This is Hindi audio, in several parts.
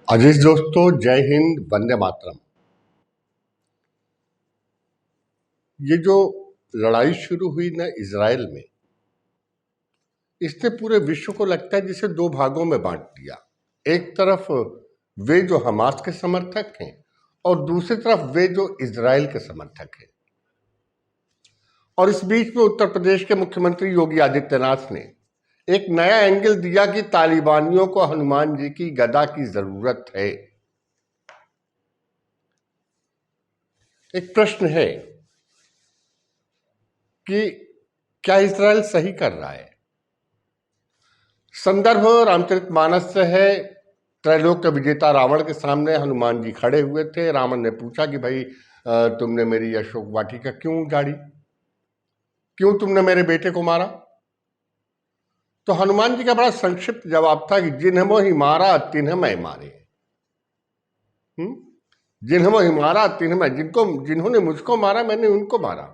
अजीज दोस्तों, जय हिंद, वंदे मातरम। ये जो लड़ाई शुरू हुई ना इजराइल में, इसने पूरे विश्व को लगता है जिसे दो भागों में बांट दिया। एक तरफ वे जो हमास के समर्थक हैं और दूसरी तरफ वे जो इजराइल के समर्थक हैं। और इस बीच में उत्तर प्रदेश के मुख्यमंत्री योगी आदित्यनाथ ने एक नया एंगल दिया कि तालिबानियों को हनुमान जी की गदा की जरूरत है। एक प्रश्न है कि क्या इजराइल सही कर रहा है? संदर्भ रामचरितमानस से है। त्रैलोक्य विजेता रावण के सामने हनुमान जी खड़े हुए थे। रावण ने पूछा कि भाई तुमने मेरी अशोक वाटिका क्यों उजाड़ी, क्यों तुमने मेरे बेटे को मारा? तो हनुमान जी का बड़ा संक्षिप्त जवाब था कि जिन्ह मोहि मारा तिन्ह मैं मारे। जिन्ह मोहि मारा तिन्ह मैं, जिन्होंने मुझको मारा मैंने उनको मारा।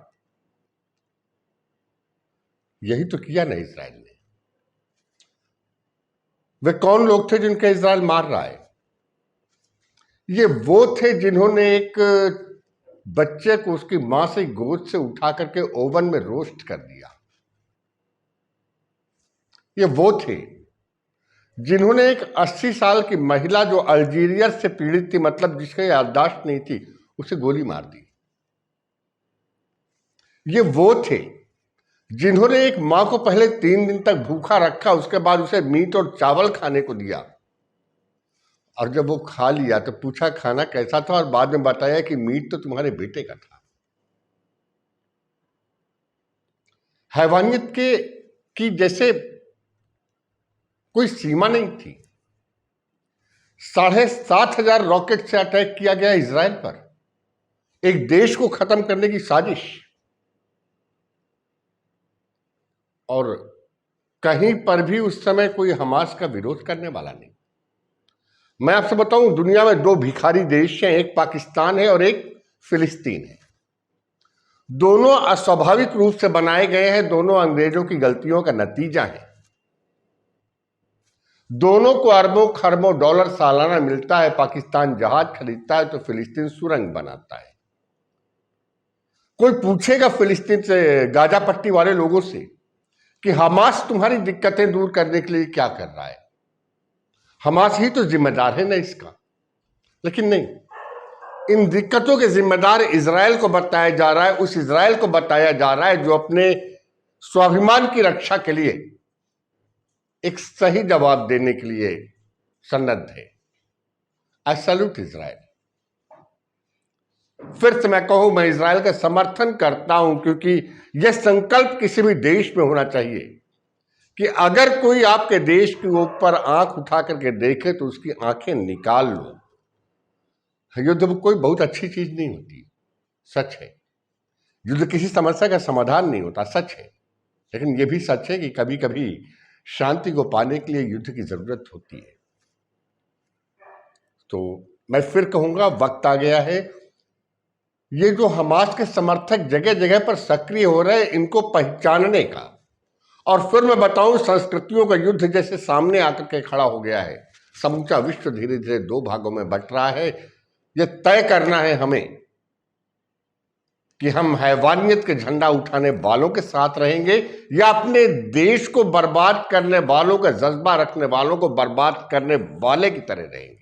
यही तो किया ना इजराइल ने। वे कौन लोग थे जिनके इजराइल मार रहा है? ये वो थे जिन्होंने एक बच्चे को उसकी मां से गोद से उठा करके ओवन में रोस्ट कर दिया। ये वो थे जिन्होंने एक 80 साल की महिला जो अल्जीरिया से पीड़ित थी, मतलब जिसकी याददाश्त नहीं थी, उसे गोली मार दी। ये वो थे जिन्होंने एक मां को पहले 3 दिन तक भूखा रखा, उसके बाद उसे मीट और चावल खाने को दिया, और जब वो खा लिया तो पूछा खाना कैसा था, और बाद में बताया कि मीट तो तुम्हारे बेटे का था। हैवानियत के की जैसे कोई सीमा नहीं थी। 7,500 रॉकेट से अटैक किया गया इजराइल पर, एक देश को खत्म करने की साजिश। और कहीं पर भी उस समय कोई हमास का विरोध करने वाला नहीं। मैं आपसे बताऊं, दुनिया में 2 भिखारी देश हैं, एक पाकिस्तान है और एक फिलिस्तीन है। दोनों अस्वाभाविक रूप से बनाए गए हैं, दोनों अंग्रेजों की गलतियों का नतीजा है। दोनों को अरबों खरबों डॉलर सालाना मिलता है। पाकिस्तान जहाज खरीदता है तो फिलिस्तीन सुरंग बनाता है। कोई पूछेगा फिलिस्तीन से, गाजा पट्टी वाले लोगों से, कि हमास तुम्हारी दिक्कतें दूर करने के लिए क्या कर रहा है? हमास ही तो जिम्मेदार है ना इसका। लेकिन नहीं, इन दिक्कतों के जिम्मेदार इजराइल को बताया जा रहा है। उस इजराइल को बताया जा रहा है जो अपने स्वाभिमान की रक्षा के लिए एक सही जवाब देने के लिए सन्नद्ध है। आई सैल्यूट इजराइल। फिर से मैं कहूं, मैं इजराइल का समर्थन करता हूं, क्योंकि यह संकल्प किसी भी देश में होना चाहिए कि अगर कोई आपके देश के ऊपर आंख उठा करके देखे तो उसकी आंखें निकाल लो। युद्ध कोई बहुत अच्छी चीज नहीं होती, सच है। युद्ध किसी समस्या का समाधान नहीं होता, सच है। लेकिन यह भी सच है कि कभी कभी शांति को पाने के लिए युद्ध की जरूरत होती है। तो मैं फिर कहूंगा, वक्त आ गया है। ये जो हमास के समर्थक जगह जगह पर सक्रिय हो रहे हैं, इनको पहचानने का। और फिर मैं बताऊं, संस्कृतियों का युद्ध जैसे सामने आकर के खड़ा हो गया है। समूचा विश्व धीरे धीरे 2 भागों में बंट रहा है। यह तय करना है हमें कि हम हैवानियत के झंडा उठाने वालों के साथ रहेंगे या अपने देश को बर्बाद करने वालों का जज्बा रखने वालों को बर्बाद करने वाले की तरह रहेंगे।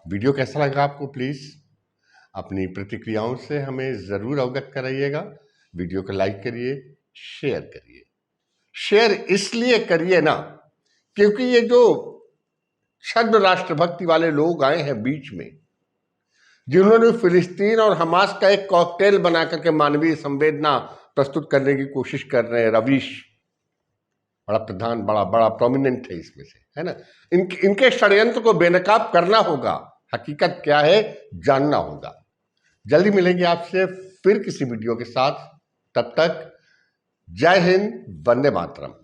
वीडियो कैसा लगा आपको? प्लीज अपनी प्रतिक्रियाओं से हमें जरूर अवगत कराइएगा। वीडियो को लाइक करिए, शेयर करिए। शेयर इसलिए करिए ना, क्योंकि ये जो छद्म राष्ट्रभक्ति वाले लोग आए हैं बीच में, जिन्होंने फिलिस्तीन और हमास का एक कॉकटेल बना करके मानवीय संवेदना प्रस्तुत करने की कोशिश कर रहे हैं। रवीश बड़ा प्रधान, बड़ा प्रोमिनेंट है इसमें से, है ना। इनके षड्यंत्र को बेनकाब करना होगा। हकीकत क्या है जानना होगा। जल्दी मिलेंगे आपसे फिर किसी वीडियो के साथ। तब तक जय हिंद, वंदे मातरम।